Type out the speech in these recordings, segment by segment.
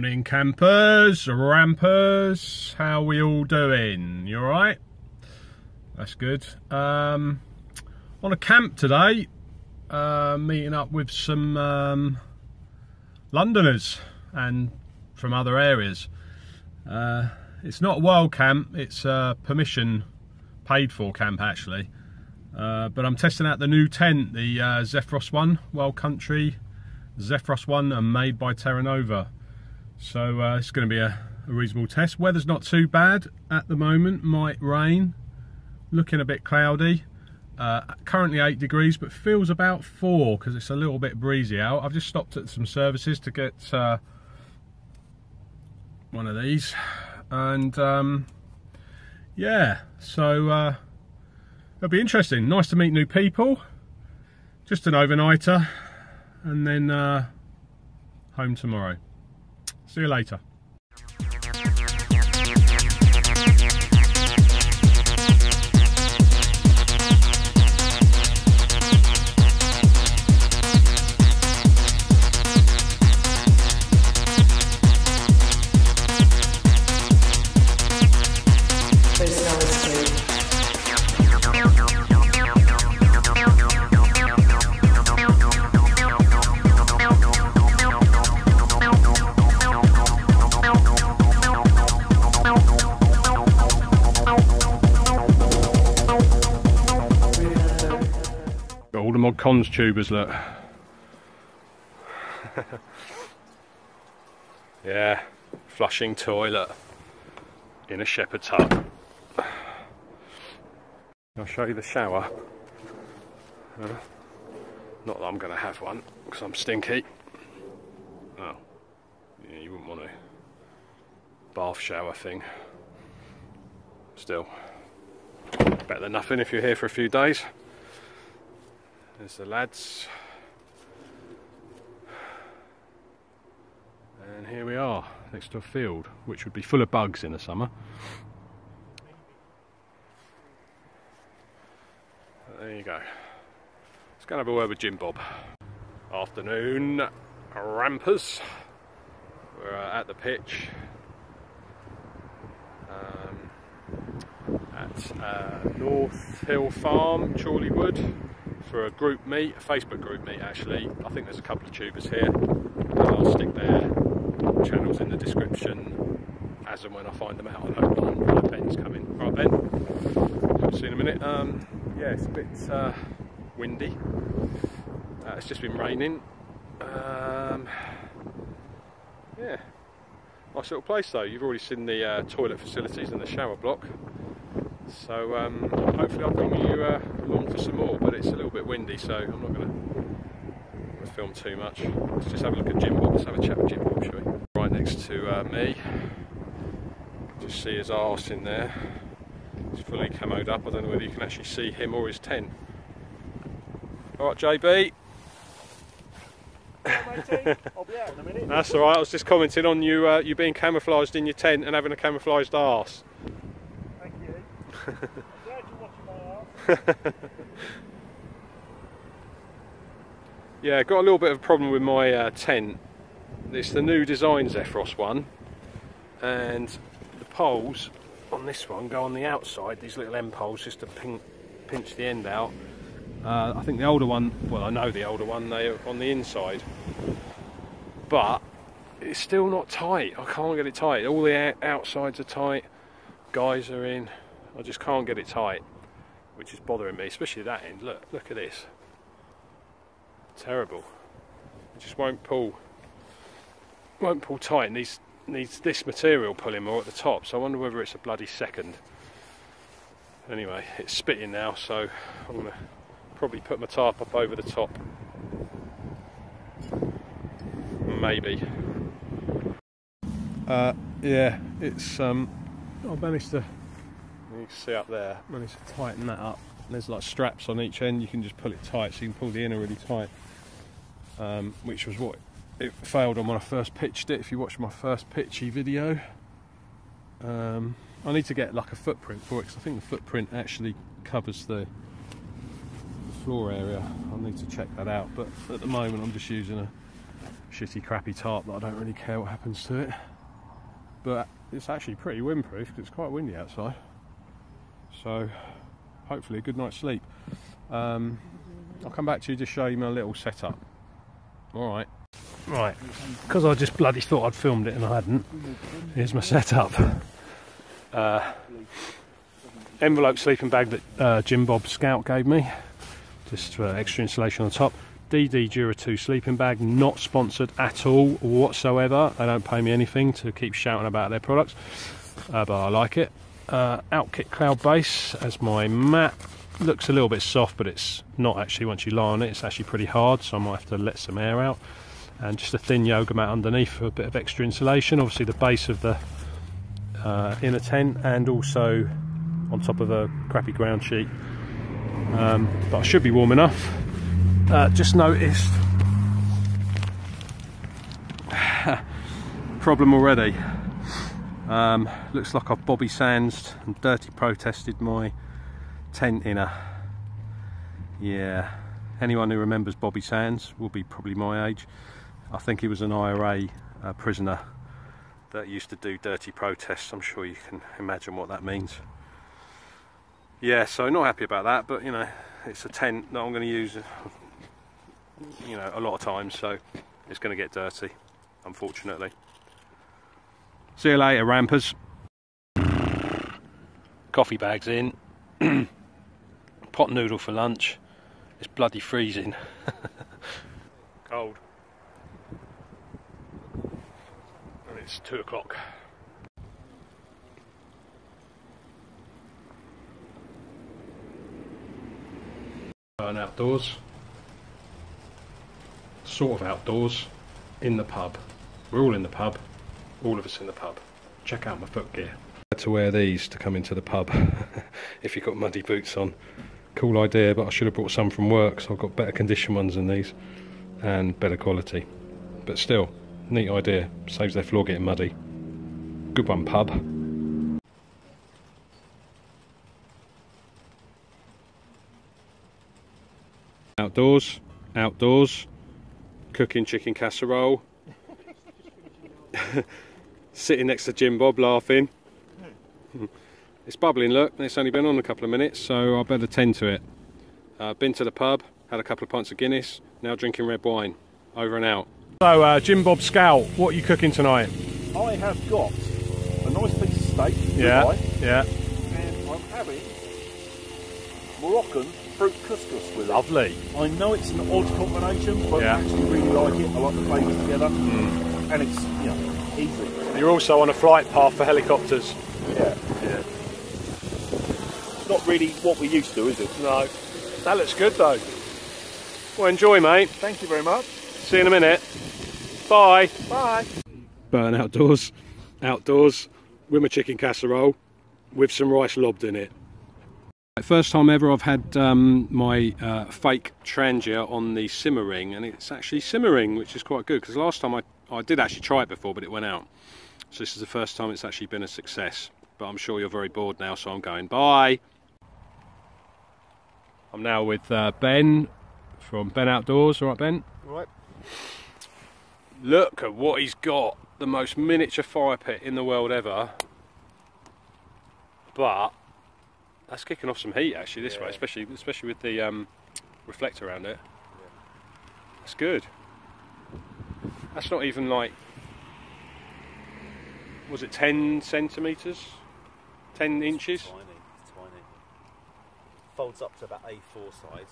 Morning campers, rampers, how we all doing? You alright? That's good. On a camp today, meeting up with some Londoners and from other areas. It's not a wild camp, it's a permission paid for camp actually. But I'm testing out the new tent, the Zephyros one, Wild Country Zephyros one, and made by Terra Nova. So it's going to be a reasonable test. Weather's not too bad at the moment, might rain, looking a bit cloudy. Currently 8 degrees, but feels about 4 because it's a little bit breezy out. I've just stopped at some services to get one of these, and yeah, so it'll be interesting. Nice to meet new people. Just an overnighter, and then home tomorrow. See you later. All the mod cons tubers, look. Yeah, flushing toilet in a shepherd's hut. I'll show you the shower. Not that I'm going to have one because I'm stinky. Oh, yeah, you wouldn't want a bath shower thing. Still, better than nothing if you're here for a few days. There's the lads, and here we are next to a field which would be full of bugs in the summer. But there you go. Let's go and have a word with Jim Bob. Afternoon, rampers. We're at the pitch at North Hill Farm, Chorleywood, for a group meet, a Facebook group meet actually. I think there's a couple of tubers here. I'll stick their channels in the description as and when I find them out. I know Ben's coming. Right, Ben, hope to see you in a minute. Yeah, it's a bit windy. It's just been raining. Yeah, nice little place though. You've already seen the toilet facilities and the shower block. So hopefully I'll bring you along for some more, but it's a little bit windy, so I'm not going to film too much. Let's just have a look at Jim Bob. Let's have a chat with Jim Bob, shall we? Right next to me. Just see his arse in there. He's fully camoed up. I don't know whether you can actually see him or his tent. Alright, JB. I'll be out in a minute. That's alright, I was just commenting on you being camouflaged in your tent and having a camouflaged arse. Thank you. I'm glad you're watching my arse. Yeah, got a little bit of a problem with my tent. It's the new design Zephyros one, and the poles on this one go on the outside, these little end poles, just to pinch the end out. I think the older one, well I know the older one, they're on the inside, but it's still not tight. I can't get it tight. All the outsides are tight, guys are in, I just can't get it tight, which is bothering me, especially that end. Look at this. Terrible. It just won't pull tight. It needs this material pulling more at the top, so I wonder whether it's a bloody second. Anyway, it's spitting now, so I'm going to probably put my tarp up over the top. Maybe. Yeah, it's I managed to, you can see up there, managed to tighten that up. There's like straps on each end, you can just pull it tight, so you can pull the inner really tight, which was what it failed on when I first pitched it. If you watch my first pitchy video, I need to get like a footprint for it, because I think the footprint actually covers the floor area. I need to check that out, but at the moment I'm just using shitty crappy tarp that I don't really care what happens to it. But it's actually pretty windproof because it's quite windy outside. So hopefully a good night's sleep. I'll come back to you to show you my little setup. Alright. Right, because I just bloody thought I'd filmed it and I hadn't. Here's my setup. Envelope sleeping bag that Jim Bob Scout gave me, just for extra insulation on the top. DD Dura 2 sleeping bag, not sponsored at all whatsoever. They don't pay me anything to keep shouting about their products, but I like it. Outkit Cloud Base as my mat. Looks a little bit soft, but it's not actually. Once you lie on it, it's actually pretty hard, so I might have to let some air out. And just a thin yoga mat underneath for a bit of extra insulation. Obviously the base of the inner tent, and also on top of a crappy ground sheet. But I should be warm enough. Just noticed problem already. Looks like I've Bobby Sands and dirty protested my tent inner. Yeah, anyone who remembers Bobby Sands will be probably my age. I think he was an IRA prisoner that used to do dirty protests. I'm sure you can imagine what that means. Yeah, so not happy about that, but you know, it's a tent that I'm going to use, you know, a lot of times, so it's going to get dirty, unfortunately. See you later, rampers. Coffee bags in. Pot noodle for lunch. It's bloody freezing. Cold. And it's 2 o'clock. Burn outdoors. Sort of outdoors. In the pub. We're all in the pub. All of us in the pub. Check out my footgear. I had to wear these to come into the pub if you've got muddy boots on. Cool idea, but I should have brought some from work, so I've got better condition ones than these and better quality. But still, neat idea. Saves their floor getting muddy. Good one, pub. Outdoors, outdoors. Cooking chicken casserole. Sitting next to Jim Bob laughing. It's bubbling, look, it's only been on a couple of minutes, so I better tend to it. Been to the pub, had a couple of pints of Guinness, now drinking red wine. Over and out. So Jim Bob Scout, what are you cooking tonight? I have got a nice piece of steak, yeah, yeah, and I'm having Moroccan fruit couscous with it. Lovely. I know it's an odd combination, but I actually really like it. I like the flavours together, and it's, you know, easy. You're also on a flight path for helicopters. Yeah. Yeah. Not really what we used to, is it? No. That looks good though. Well, enjoy, mate. Thank you very much. See you in a minute. Bye. Bye. Burn outdoors. Outdoors with my chicken casserole with some rice lobbed in it. First time ever I've had my fake Trangia on the simmer ring, and it's actually simmering, which is quite good, because last time I did actually try it before, but it went out. So this is the first time it's actually been a success. But I'm sure you're very bored now, so I'm going. Bye. I'm now with Ben from Ben Outdoors. All right, Ben? All right. Look at what he's got. The most miniature fire pit in the world ever. But that's kicking off some heat actually this way, especially with the reflector around it. Yeah. That's good. That's not even like, was it 10 centimetres? 10 inches? It's tiny, it's tiny. Folds up to about A4 size.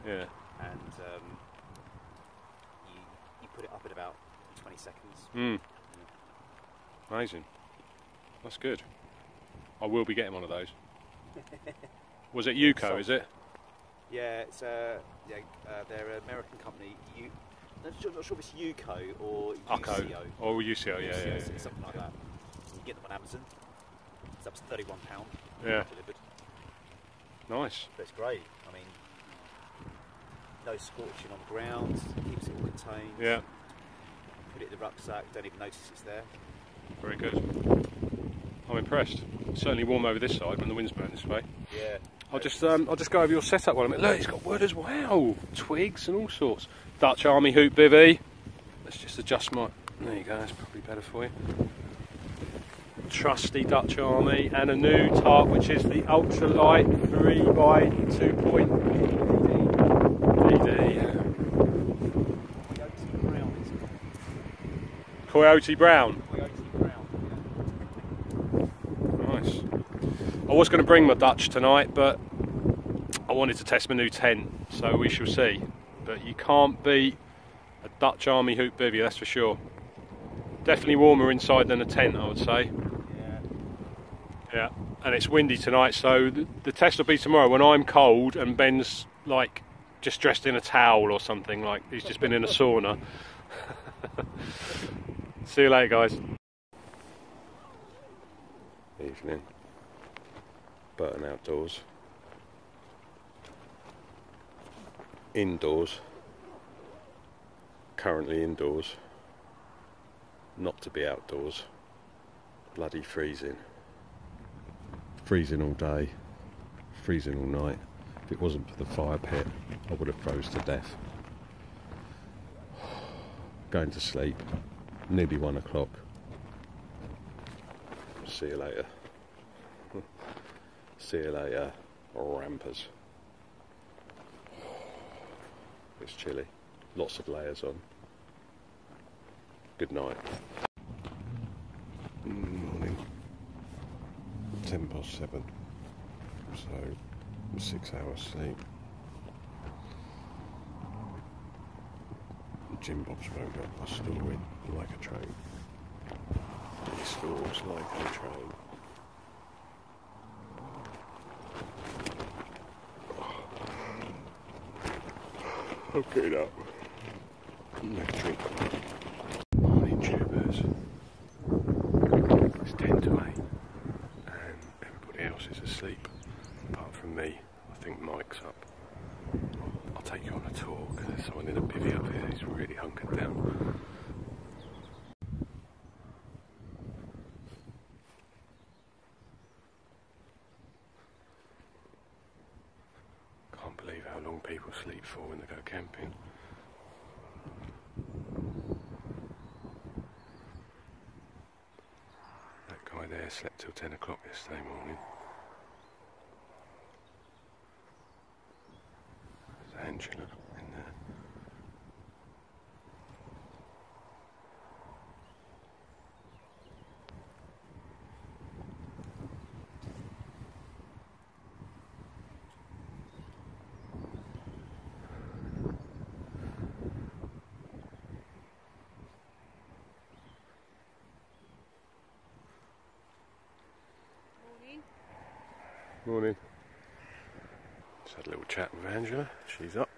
Yeah. And you put it up in about 20 seconds. Mm. Yeah. Amazing. That's good. I will be getting one of those. Was it Yuko, is it? Yeah, it's they're an American company. I'm not sure if it's Yuko or UCO. Or UCO, yeah. Something like that. You get them on Amazon. It's up to £31. Yeah. Delivered. Nice. But it's great. I mean, no scorching on the ground. Keeps it all contained. Yeah. Put it in the rucksack. Don't even notice it's there. Very good. I'm impressed. It's certainly warm over this side when the wind's blowing this way. Yeah. I'll just go over your setup while I'm at. Look, it's got wood as well. Twigs and all sorts. Dutch Army hoop bivvy. Let's just just adjust my, there you go, that's probably better for you. Trusty Dutch Army, and a new tarp which is the ultralight 3x2 DD. Coyote Brown. Nice. I was going to bring my Dutch tonight, but I wanted to test my new tent, so we shall see. But you can't beat a Dutch Army hoop bivvy, that's for sure. Definitely warmer inside than a tent, I would say. Yeah, and it's windy tonight, so the test will be tomorrow when I'm cold and Ben's like just dressed in a towel or something, like he's just been in a sauna. See you later, guys. Evening. Burton outdoors. Indoors. Currently indoors. Not to be outdoors. Bloody freezing. Freezing all day. Freezing all night. If it wasn't for the fire pit, I would have froze to death. Going to sleep. Nearly 1 o'clock. See you later. See you later, rampers. It's chilly. Lots of layers on. Good night. Morning. 7:10. So 6 hours sleep. Jim Bob's woke up by snoring like a train. He snores like a train. I'm getting up. Make a drink. Morning, tubers. It's 10 to 8 and everybody else is asleep apart from me. I think Mike's up. I'll take you on a tour because there's someone in a bivvy up here who's really hunkered down. Can't believe how long people sleep for when they go camping. That guy there slept till 10 o'clock yesterday morning. There's Angela in there. Morning. Just had a little chat with Angela. She's up.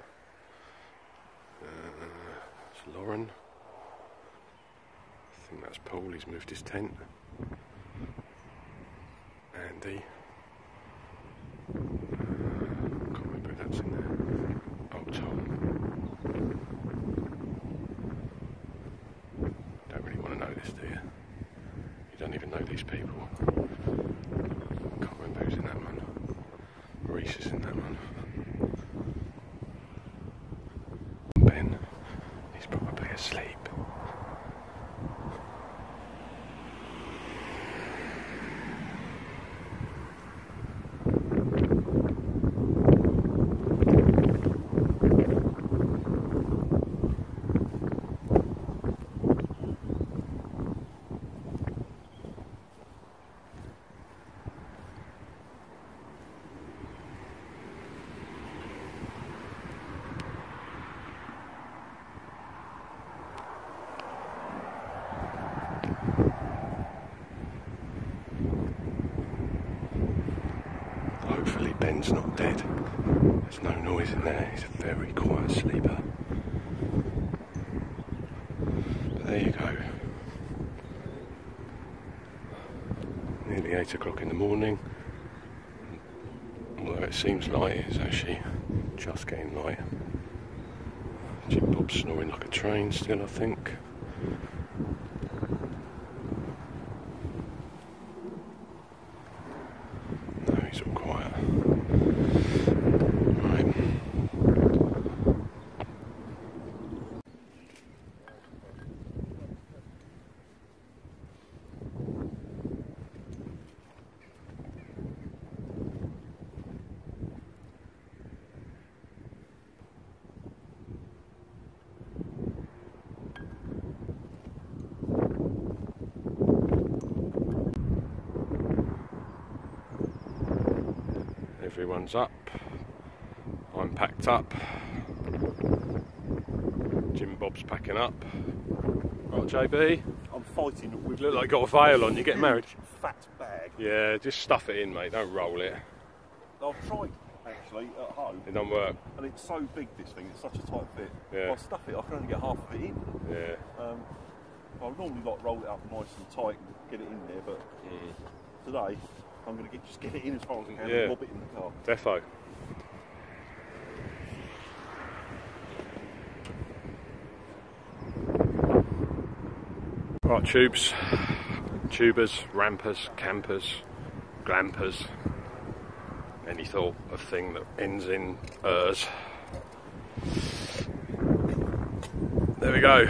It's Lauren. I think that's Paul. He's moved his tent. Andy. Can't remember if that's in there. Oh, Tom. Don't really want to know this, do you? You don't even know these people. Can't remember who's in that one. Reese is in that one. Ben, he's probably asleep. Hopefully Ben's not dead. There's no noise in there. He's a very quiet sleeper. But there you go. Nearly 8 o'clock in the morning. Although it seems light, it's actually just getting light. Jim Bob's snoring like a train still, I think. Everyone's up. I'm packed up. Jim Bob's packing up. Right, JB? I'm fighting with... You look like you got a veil on. You getting married? Fat bag. Yeah, just stuff it in, mate. Don't roll it. I've tried, actually, at home. It don't work. And it's so big, this thing. It's such a tight fit. Yeah. If I stuff it, I can only get half of it in. Yeah. I would normally like roll it up nice and tight and get it in there, but today I'm going to just get it in as far as I can and lob it in the car. Defo. Right, tubes, tubers, rampers, campers, glampers, any sort of thing that ends in ers. There we go,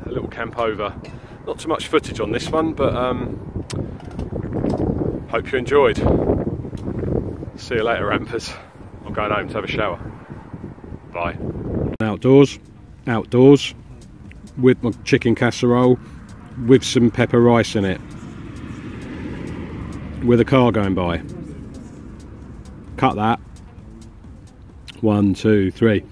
a little camp over. Not too much footage on this one, but hope you enjoyed. See you later, rampers. I'm going home to have a shower. Bye. Outdoors, with my chicken casserole, with some pepper rice in it, with a car going by. Cut that. 1, 2, 3.